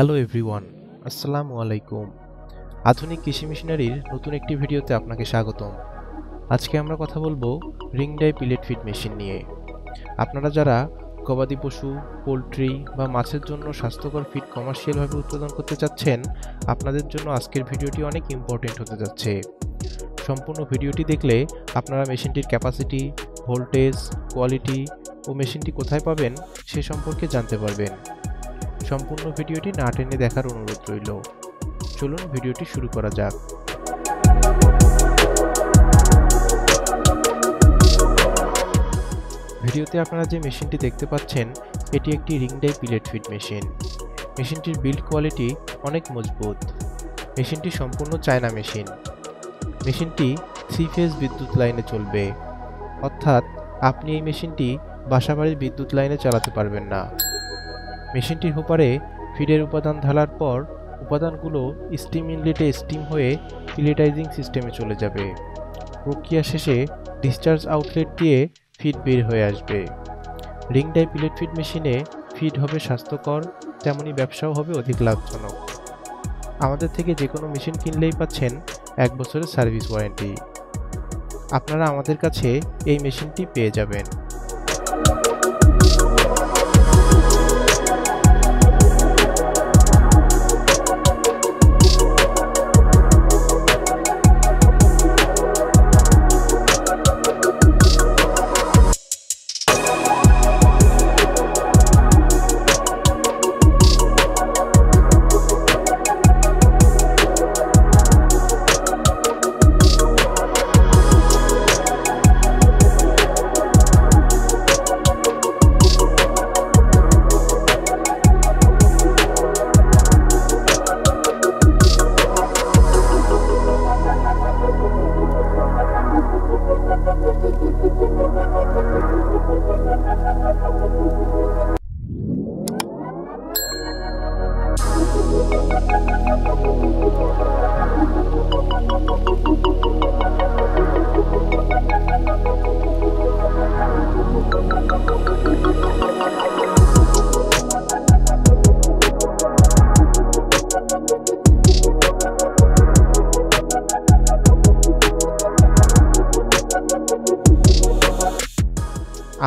Hello everyone, আসসালামু আলাইকুম। আধুনিক কৃষি মেশিনারির নতুন একটি ভিডিওতে আপনাকে স্বাগতম। আজকে আমরা কথা বলবো ring die pellet feed machine নিয়ে। আপনারা যারা গবাদি পশু, পোলট্রি বা মাছের জন্য স্বাস্থ্যকর ফিড কমার্শিয়ালভাবে উৎপাদন করতে চাচ্ছেন, আপনাদের জন্য আজকের ভিডিওটি অনেক ইম্পর্টেন্ট হতে যাচ্ছে। সম্পূর্ণ ভিডিওটি দেখলে আপনারা মেশিনটির ক্যাপাসিটি, ভোল্টেজ, কোয়ালিটি ও মেশিনটি কোথায় পাবেন সে সম্পর্কে জানতে পারবেন। সম্পূর্ণ ভিডিওটি না টেনে দেখার অনুরোধ রইল। চলুন ভিডিওটি শুরু করা যাক। ভিডিওতে আপনারা যে মেশিনটি দেখতে পাচ্ছেন এটি একটি ring die pellet feed machine. মেশিনটির বিল্ড কোয়ালিটি অনেক মজবুত। মেশিনটি সম্পূর্ণ চায়না মেশিন। মেশিনটি 3 ফেজ বিদ্যুৎ লাইনে চলবে, অর্থাৎ আপনি এই মেশিনটি বাসাবাড়ির বিদ্যুৎ লাইনে চালাতে পারবেন না। মেশিনটির হোপারে ফিডের উপাদান ঢালার পর উপাদানগুলো স্টিম ইনলেটে স্টিম হয়ে পিলেটাইজিং সিস্টেমে চলে যাবে। প্রক্রিয়া শেষে ডিসচার্জ আউটলেট দিয়ে ফিড বের হয়ে আসবে। রিং ডাই পিলেট ফিড মেশিনে ফিড হবে স্বাস্থ্যকর, তেমনি ব্যবসাও হবে অধিক লাভজনক। আমাদের থেকে যে কোনো মেশিন কিনলেই পাচ্ছেন 1 বছরের সার্ভিস ওয়ারেন্টি। আপনারা আমাদের কাছে এই মেশিনটি পেয়ে যাবেন।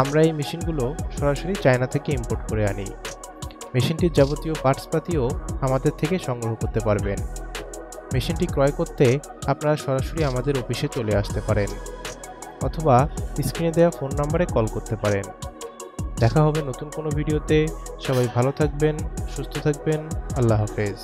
আমরা এই মেশিনগুলো সরাসরি চায়না থেকে ইম্পোর্ট করে আনি। মেশিনটির যাবতীয় পার্টসপাতিও আমাদের থেকে সংগ্রহ করতে পারবেন। মেশিনটি ক্রয় করতে আপনারা সরাসরি আমাদের অফিসে চলে আসতে পারেন, অথবা স্ক্রিনে দেওয়া ফোন নম্বরে কল করতে পারেন। দেখা হবে নতুন কোনো ভিডিওতে। সবাই ভালো থাকবেন, সুস্থ থাকবেন। আল্লাহ হাফেজ।